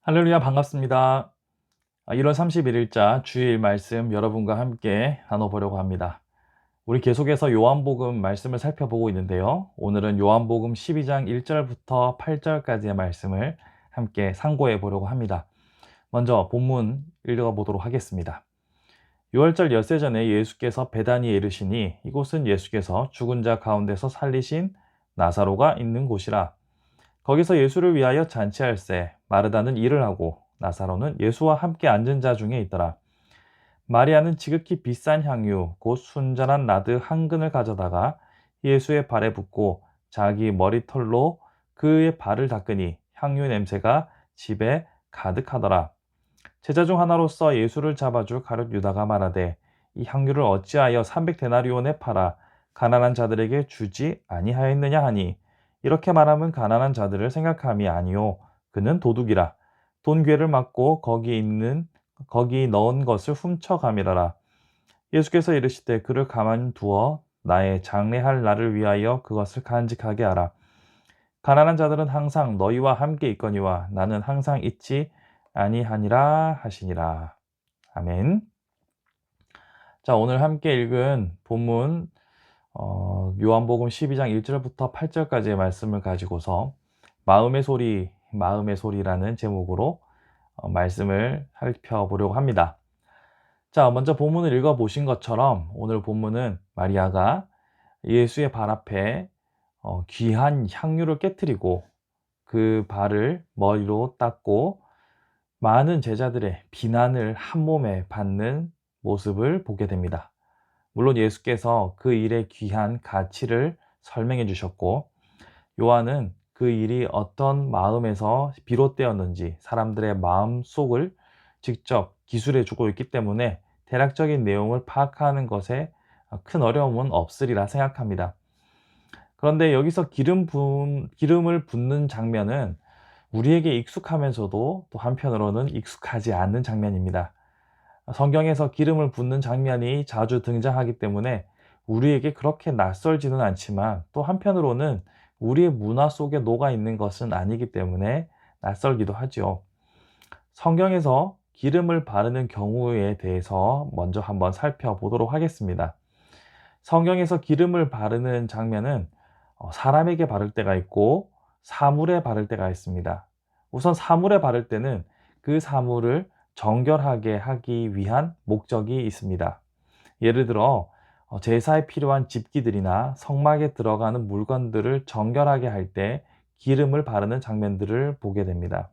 할렐루야 반갑습니다. 1월 31일자 주일 말씀 여러분과 함께 나눠보려고 합니다. 우리 계속해서 요한복음 말씀을 살펴보고 있는데요. 오늘은 요한복음 12장 1절부터 8절까지의 말씀을 함께 상고해 보려고 합니다. 먼저 본문 읽어보도록 하겠습니다. 6월절 엿새 전에 예수께서 베다니에 이르시니 이곳은 예수께서 죽은 자 가운데서 살리신 나사로가 있는 곳이라. 거기서 예수를 위하여 잔치할세 마르다는 일을 하고 나사로는 예수와 함께 앉은 자 중에 있더라. 마리아는 지극히 비싼 향유 곧 순전한 나드 한 근을 가져다가 예수의 발에 붓고 자기 머리털로 그의 발을 닦으니 향유 냄새가 집에 가득하더라. 제자 중 하나로서 예수를 잡아줄 가룟 유다가 말하되 이 향유를 어찌하여 300데나리온에 팔아 가난한 자들에게 주지 아니하였느냐 하니 이렇게 말하면 가난한 자들을 생각함이 아니요 그는 도둑이라 돈괴를 맞고 거기 넣은 것을 훔쳐가미라라. 예수께서 이르시되 그를 가만두어 나의 장례할 날을 위하여 그것을 간직하게 하라. 가난한 자들은 항상 너희와 함께 있거니와 나는 항상 있지 아니하니라 하시니라. 아멘. 자, 오늘 함께 읽은 본문 요한복음 12장 1절부터 8절까지의 말씀을 가지고서 마음의 소리라는 제목으로 말씀을 살펴보려고 합니다. 자, 먼저 본문을 읽어보신 것처럼 오늘 본문은 마리아가 예수의 발 앞에 귀한 향유를 깨뜨리고 그 발을 머리로 닦고 많은 제자들의 비난을 한 몸에 받는 모습을 보게 됩니다. 물론 예수께서 그 일의 귀한 가치를 설명해 주셨고 요한은 그 일이 어떤 마음에서 비롯되었는지 사람들의 마음 속을 직접 기술해 주고 있기 때문에 대략적인 내용을 파악하는 것에 큰 어려움은 없으리라 생각합니다. 그런데 여기서 기름을 붓는 장면은 우리에게 익숙하면서도 또 한편으로는 익숙하지 않는 장면입니다. 성경에서 기름을 붓는 장면이 자주 등장하기 때문에 우리에게 그렇게 낯설지는 않지만 또 한편으로는 우리의 문화 속에 녹아 있는 것은 아니기 때문에 낯설기도 하죠. 성경에서 기름을 바르는 경우에 대해서 먼저 한번 살펴보도록 하겠습니다. 성경에서 기름을 바르는 장면은 사람에게 바를 때가 있고 사물에 바를 때가 있습니다. 우선 사물에 바를 때는 그 사물을 정결하게 하기 위한 목적이 있습니다. 예를 들어 제사에 필요한 집기들이나 성막에 들어가는 물건들을 정결하게 할 때 기름을 바르는 장면들을 보게 됩니다.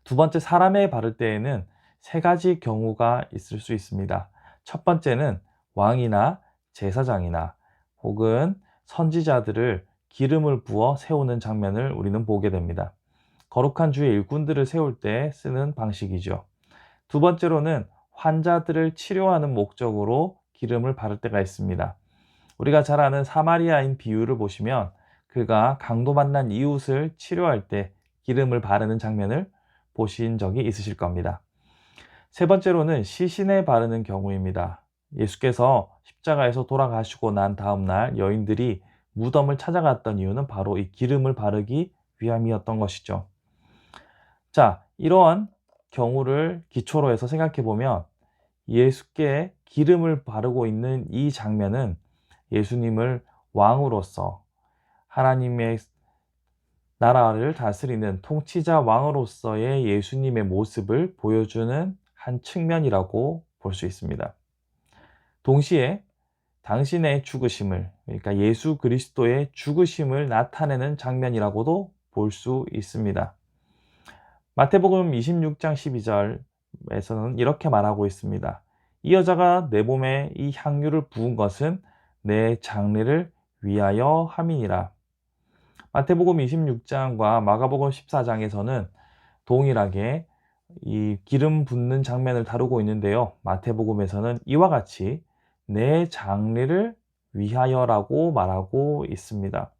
두 번째, 사람에 바를 때에는 세 가지 경우가 있을 수 있습니다. 첫 번째는 왕이나 제사장이나 혹은 선지자들을 기름을 부어 세우는 장면을 우리는 보게 됩니다. 거룩한 주의 일꾼들을 세울 때 쓰는 방식이죠. 두 번째로는 환자들을 치료하는 목적으로 기름을 바를 때가 있습니다. 우리가 잘 아는 사마리아인 비유를 보시면 그가 강도 만난 이웃을 치료할 때 기름을 바르는 장면을 보신 적이 있으실 겁니다. 세 번째로는 시신에 바르는 경우입니다. 예수께서 십자가에서 돌아가시고 난 다음 날 여인들이 무덤을 찾아갔던 이유는 바로 이 기름을 바르기 위함이었던 것이죠. 자, 이러한 경우를 기초로 해서 생각해 보면 예수께 기름을 바르고 있는 이 장면은 예수님을 왕으로서 하나님의 나라를 다스리는 통치자 왕으로서의 예수님의 모습을 보여주는 한 측면이라고 볼 수 있습니다. 동시에 당신의 죽으심을, 그러니까 예수 그리스도의 죽으심을 나타내는 장면이라고도 볼 수 있습니다. 마태복음 26장 12절에서는 이렇게 말하고 있습니다. 이 여자가 내 몸에 이 향유를 부은 것은 내 장례를 위하여 함이니라. 마태복음 26장과 마가복음 14장에서는 동일하게 이 기름 붓는 장면을 다루고 있는데요. 마태복음에서는 이와 같이 내 장례를 위하여라고 말하고 있습니다.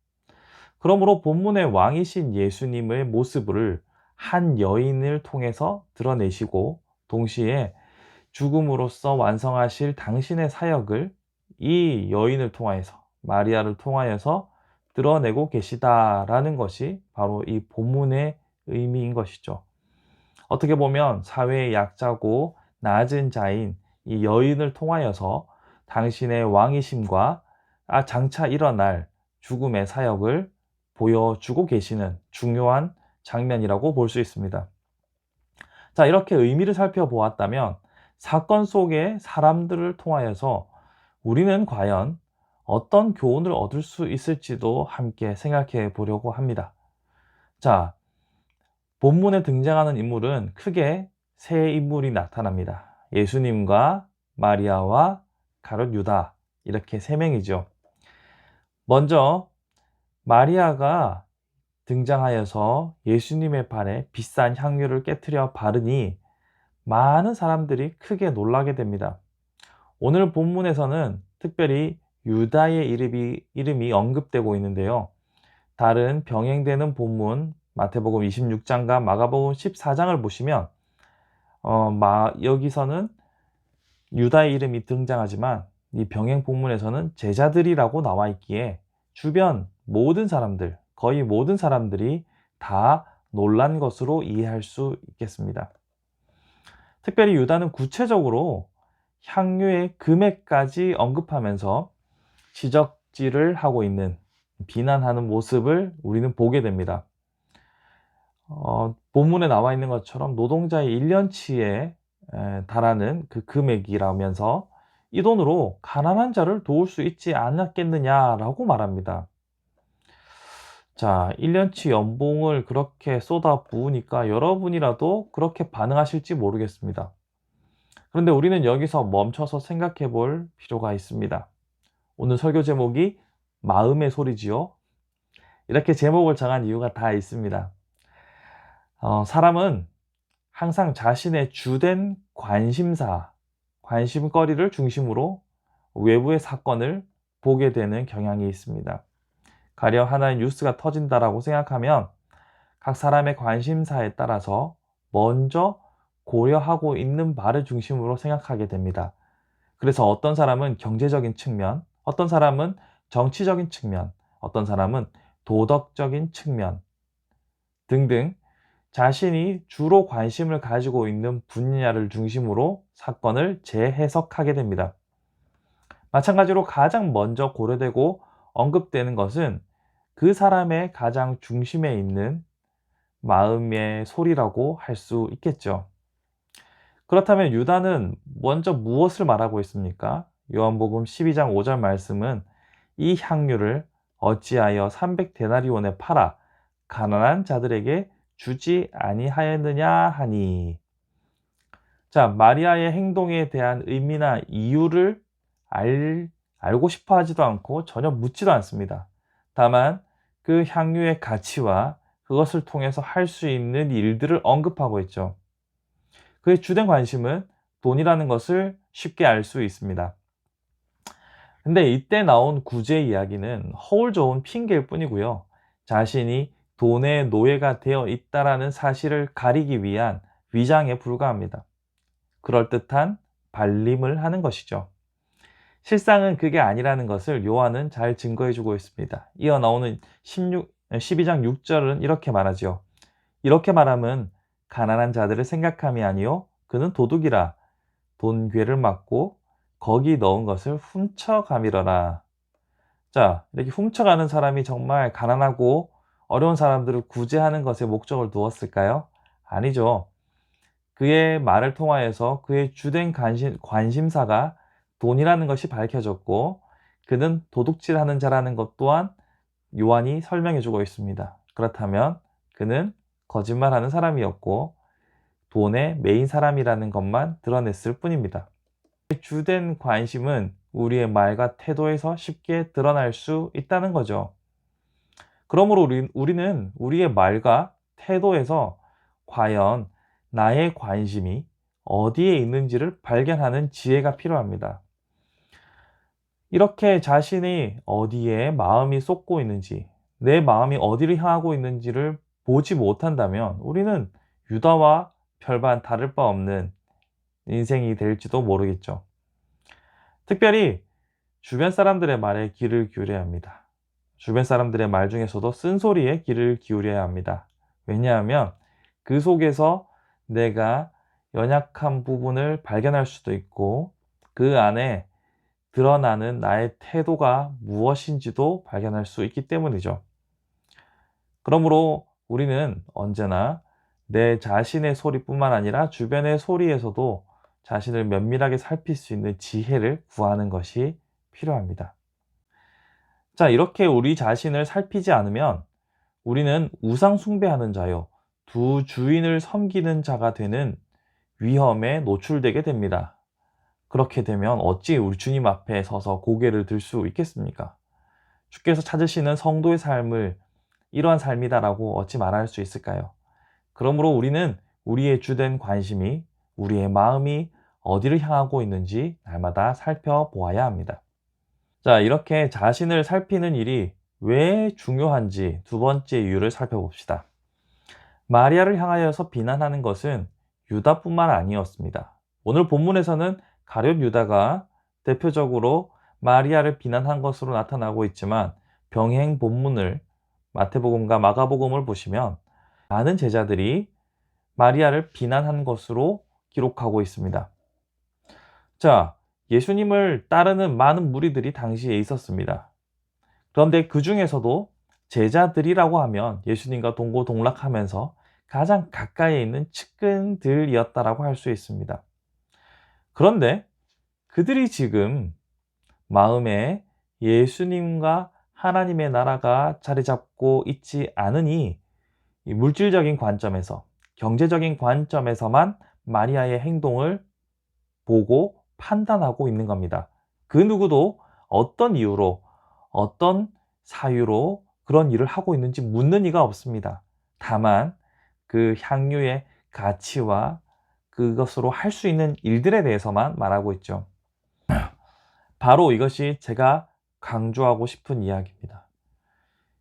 그러므로 본문의 왕이신 예수님의 모습을 한 여인을 통해서 드러내시고 동시에 죽음으로써 완성하실 당신의 사역을 이 여인을 통하여서 마리아를 통하여서 드러내고 계시다라는 것이 바로 이 본문의 의미인 것이죠. 어떻게 보면 사회의 약자고 낮은 자인 이 여인을 통하여서 당신의 왕이심과 장차 일어날 죽음의 사역을 보여주고 계시는 중요한 장면이라고 볼 수 있습니다. 자, 이렇게 의미를 살펴보았다면 사건 속의 사람들을 통하여서 우리는 과연 어떤 교훈을 얻을 수 있을지도 함께 생각해 보려고 합니다. 자, 본문에 등장하는 인물은 크게 세 인물이 나타납니다. 예수님과 마리아와 가룟 유다, 이렇게 세 명이죠. 먼저 마리아가 등장하여서 예수님의 발에 비싼 향유를 깨트려 바르니 많은 사람들이 크게 놀라게 됩니다. 오늘 본문에서는 특별히 유다의 이름이 언급되고 있는데요. 다른 병행되는 본문 마태복음 26장과 마가복음 14장을 보시면 여기서는 유다의 이름이 등장하지만 이 병행 본문에서는 제자들이라고 나와 있기에 주변 모든 사람들, 거의 모든 사람들이 다 놀란 것으로 이해할 수 있겠습니다. 특별히 유다는 구체적으로 향유의 금액까지 언급하면서 지적질을 하고 있는, 비난하는 모습을 우리는 보게 됩니다. 본문에 나와 있는 것처럼 노동자의 1년치에 달하는 그 금액이라면서 이 돈으로 가난한 자를 도울 수 있지 않았겠느냐라고 말합니다. 자, 1년치 연봉을 그렇게 쏟아 부으니까 여러분이라도 그렇게 반응하실지 모르겠습니다. 그런데 우리는 여기서 멈춰서 생각해 볼 필요가 있습니다. 오늘 설교 제목이 마음의 소리지요. 이렇게 제목을 정한 이유가 다 있습니다. 사람은 항상 자신의 주된 관심거리를 중심으로 외부의 사건을 보게 되는 경향이 있습니다. 가령 하나의 뉴스가 터진다라고 생각하면 각 사람의 관심사에 따라서 먼저 고려하고 있는 바를 중심으로 생각하게 됩니다. 그래서 어떤 사람은 경제적인 측면, 어떤 사람은 정치적인 측면, 어떤 사람은 도덕적인 측면 등등 자신이 주로 관심을 가지고 있는 분야를 중심으로 사건을 재해석하게 됩니다. 마찬가지로 가장 먼저 고려되고 언급되는 것은 그 사람의 가장 중심에 있는 마음의 소리라고 할 수 있겠죠. 그렇다면 유다는 먼저 무엇을 말하고 있습니까? 요한복음 12장 5절 말씀은 이 향유를 어찌하여 300데나리온에 팔아 가난한 자들에게 주지 아니하였느냐 하니. 자, 마리아의 행동에 대한 의미나 이유를 알고 싶어 하지도 않고 전혀 묻지도 않습니다. 다만 그 향유의 가치와 그것을 통해서 할 수 있는 일들을 언급하고 있죠. 그의 주된 관심은 돈이라는 것을 쉽게 알 수 있습니다. 근데 이때 나온 구제 이야기는 허울 좋은 핑계일 뿐이고요. 자신이 돈의 노예가 되어 있다라는 사실을 가리기 위한 위장에 불과합니다. 그럴듯한 발림을 하는 것이죠. 실상은 그게 아니라는 것을 요한은 잘 증거해주고 있습니다. 이어 나오는 12장 6절은 이렇게 말하죠. 이렇게 말하면 가난한 자들을 생각함이 아니요 그는 도둑이라 돈괴를 맞고 거기 넣은 것을 훔쳐가미러라. 자, 이렇게 훔쳐가는 사람이 정말 가난하고 어려운 사람들을 구제하는 것에 목적을 두었을까요? 아니죠. 그의 말을 통하여서 그의 주된 관심사가 돈이라는 것이 밝혀졌고 그는 도둑질하는 자라는 것 또한 요한이 설명해 주고 있습니다. 그렇다면 그는 거짓말하는 사람이었고 돈에 매인 사람이라는 것만 드러냈을 뿐입니다. 주된 관심은 우리의 말과 태도에서 쉽게 드러날 수 있다는 거죠. 그러므로 우리는 우리의 말과 태도에서 과연 나의 관심이 어디에 있는지를 발견하는 지혜가 필요합니다. 이렇게 자신이 어디에 마음이 쏟고 있는지, 내 마음이 어디를 향하고 있는지를 보지 못한다면 우리는 유다와 별반 다를 바 없는 인생이 될지도 모르겠죠. 특별히 주변 사람들의 말에 귀를 기울여야 합니다. 주변 사람들의 말 중에서도 쓴소리에 귀를 기울여야 합니다. 왜냐하면 그 속에서 내가 연약한 부분을 발견할 수도 있고 그 안에 드러나는 나의 태도가 무엇인지도 발견할 수 있기 때문이죠. 그러므로 우리는 언제나 내 자신의 소리뿐만 아니라 주변의 소리에서도 자신을 면밀하게 살필 수 있는 지혜를 구하는 것이 필요합니다. 자, 이렇게 우리 자신을 살피지 않으면 우리는 우상 숭배하는 자요, 두 주인을 섬기는 자가 되는 위험에 노출되게 됩니다. 그렇게 되면 어찌 우리 주님 앞에 서서 고개를 들 수 있겠습니까? 주께서 찾으시는 성도의 삶을 이러한 삶이다라고 어찌 말할 수 있을까요? 그러므로 우리는 우리의 주된 관심이, 우리의 마음이 어디를 향하고 있는지 날마다 살펴보아야 합니다. 자, 이렇게 자신을 살피는 일이 왜 중요한지 두 번째 이유를 살펴봅시다. 마리아를 향하여서 비난하는 것은 유다뿐만 아니었습니다. 오늘 본문에서는 가룟 유다가 대표적으로 마리아를 비난한 것으로 나타나고 있지만 병행 본문을 마태복음과 마가복음을 보시면 많은 제자들이 마리아를 비난한 것으로 기록하고 있습니다. 자, 예수님을 따르는 많은 무리들이 당시에 있었습니다. 그런데 그 중에서도 제자들이라고 하면 예수님과 동고동락하면서 가장 가까이에 있는 측근들이었다라고 할 수 있습니다. 그런데 그들이 지금 마음에 예수님과 하나님의 나라가 자리 잡고 있지 않으니 이 물질적인 관점에서, 경제적인 관점에서만 마리아의 행동을 보고 판단하고 있는 겁니다. 그 누구도 어떤 이유로, 어떤 사유로 그런 일을 하고 있는지 묻는 이가 없습니다. 다만 그 향유의 가치와 그것으로 할 수 있는 일들에 대해서만 말하고 있죠. 바로 이것이 제가 강조하고 싶은 이야기입니다.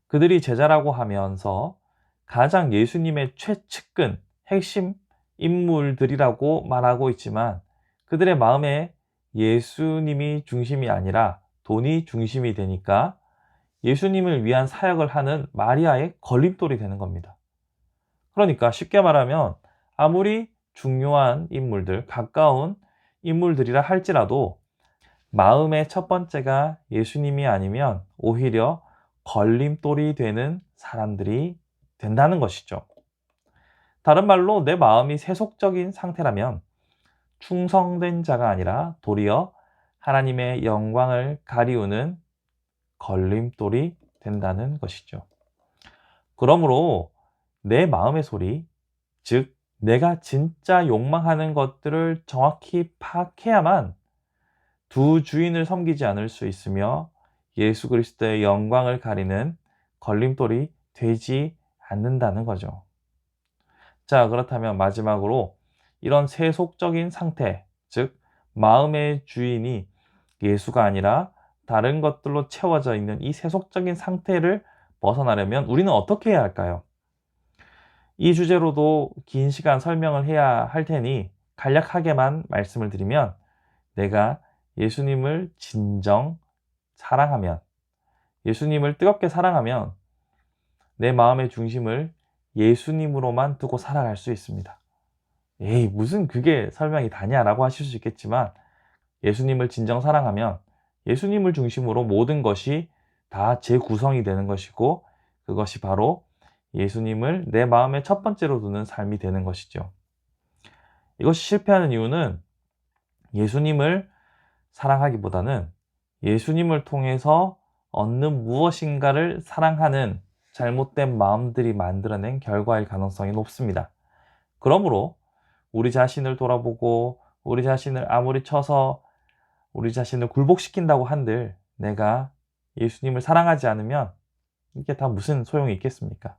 그들이 제자라고 하면서 가장 예수님의 최측근, 핵심 인물들이라고 말하고 있지만 그들의 마음에 예수님이 중심이 아니라 돈이 중심이 되니까 예수님을 위한 사역을 하는 마리아의 걸림돌이 되는 겁니다. 그러니까 쉽게 말하면 아무리 중요한 인물들, 가까운 인물들이라 할지라도 마음의 첫 번째가 예수님이 아니면 오히려 걸림돌이 되는 사람들이 된다는 것이죠. 다른 말로 내 마음이 세속적인 상태라면 충성된 자가 아니라 도리어 하나님의 영광을 가리우는 걸림돌이 된다는 것이죠. 그러므로 내 마음의 소리, 즉 내가 진짜 욕망하는 것들을 정확히 파악해야만 두 주인을 섬기지 않을 수 있으며 예수 그리스도의 영광을 가리는 걸림돌이 되지 않는다는 거죠. 자, 그렇다면 마지막으로 이런 세속적인 상태, 즉 마음의 주인이 예수가 아니라 다른 것들로 채워져 있는 이 세속적인 상태를 벗어나려면 우리는 어떻게 해야 할까요? 이 주제로도 긴 시간 설명을 해야 할 테니 간략하게만 말씀을 드리면, 내가 예수님을 진정 사랑하면, 예수님을 뜨겁게 사랑하면 내 마음의 중심을 예수님으로만 두고 살아갈 수 있습니다. 에이, 무슨 그게 설명이 다냐라고 하실 수 있겠지만, 예수님을 진정 사랑하면 예수님을 중심으로 모든 것이 다 재구성이 되는 것이고, 그것이 바로 예수님을 내 마음의 첫 번째로 두는 삶이 되는 것이죠. 이것이 실패하는 이유는 예수님을 사랑하기보다는 예수님을 통해서 얻는 무엇인가를 사랑하는 잘못된 마음들이 만들어낸 결과일 가능성이 높습니다. 그러므로 우리 자신을 돌아보고 우리 자신을 아무리 쳐서 우리 자신을 굴복시킨다고 한들 내가 예수님을 사랑하지 않으면 이게 다 무슨 소용이 있겠습니까?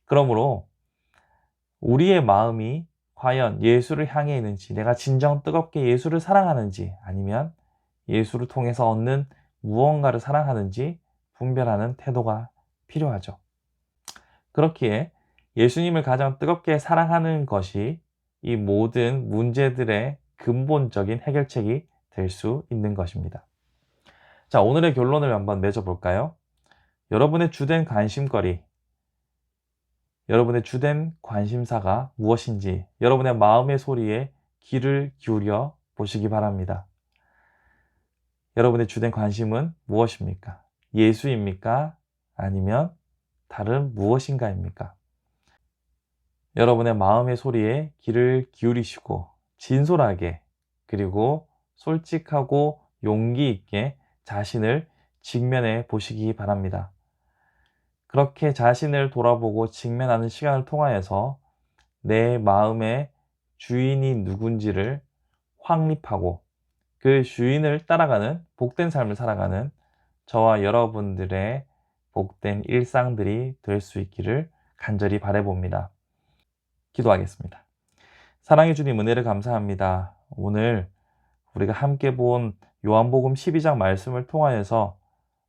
그러므로 우리의 마음이 과연 예수를 향해 있는지, 내가 진정 뜨겁게 예수를 사랑하는지, 아니면 예수를 통해서 얻는 무언가를 사랑하는지 분별하는 태도가 필요하죠. 그렇기에 예수님을 가장 뜨겁게 사랑하는 것이 이 모든 문제들의 근본적인 해결책이 될 수 있는 것입니다. 자, 오늘의 결론을 한번 맺어볼까요? 여러분의 주된 관심거리, 여러분의 주된 관심사가 무엇인지 여러분의 마음의 소리에 귀를 기울여 보시기 바랍니다. 여러분의 주된 관심은 무엇입니까? 예수입니까? 아니면 다른 무엇인가입니까? 여러분의 마음의 소리에 귀를 기울이시고 진솔하게 그리고 솔직하고 용기 있게 자신을 직면해 보시기 바랍니다. 그렇게 자신을 돌아보고 직면하는 시간을 통하여서 내 마음의 주인이 누군지를 확립하고 그 주인을 따라가는 복된 삶을 살아가는 저와 여러분들의 복된 일상들이 될 수 있기를 간절히 바라봅니다. 기도하겠습니다. 사랑해 주님 은혜를 감사합니다. 오늘 우리가 함께 본 요한복음 12장 말씀을 통하여서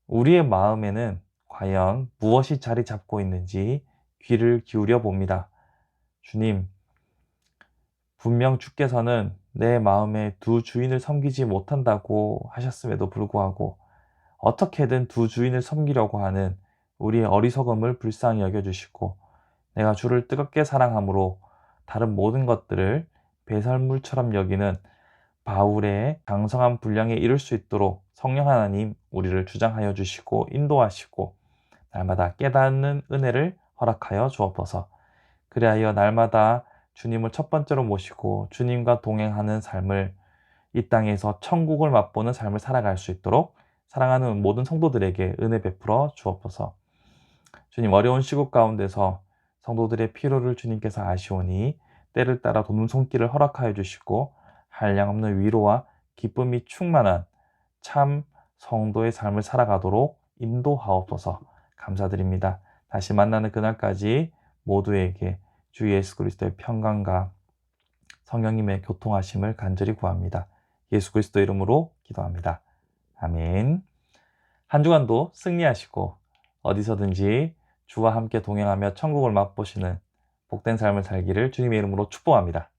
우리의 마음에는 과연 무엇이 자리 잡고 있는지 귀를 기울여 봅니다. 주님, 분명 주께서는 내 마음에 두 주인을 섬기지 못한다고 하셨음에도 불구하고 어떻게든 두 주인을 섬기려고 하는 우리의 어리석음을 불쌍히 여겨주시고 내가 주를 뜨겁게 사랑함으로 다른 모든 것들을 배설물처럼 여기는 바울의 장성한 분량에 이를 수 있도록 성령 하나님 우리를 주장하여 주시고 인도하시고 날마다 깨닫는 은혜를 허락하여 주옵소서. 그리하여 날마다 주님을 첫 번째로 모시고 주님과 동행하는 삶을 이 땅에서 천국을 맛보는 삶을 살아갈 수 있도록 사랑하는 모든 성도들에게 은혜 베풀어 주옵소서. 주님 어려운 시국 가운데서 성도들의 필요를 주님께서 아시오니 때를 따라 돕는 손길을 허락하여 주시고 한량없는 위로와 기쁨이 충만한 참 성도의 삶을 살아가도록 인도하옵소서. 감사드립니다. 다시 만나는 그날까지 모두에게 주 예수 그리스도의 평강과 성령님의 교통하심을 간절히 구합니다. 예수 그리스도 이름으로 기도합니다. 아멘. 한 주간도 승리하시고 어디서든지 주와 함께 동행하며 천국을 맛보시는 복된 삶을 살기를 주님의 이름으로 축복합니다.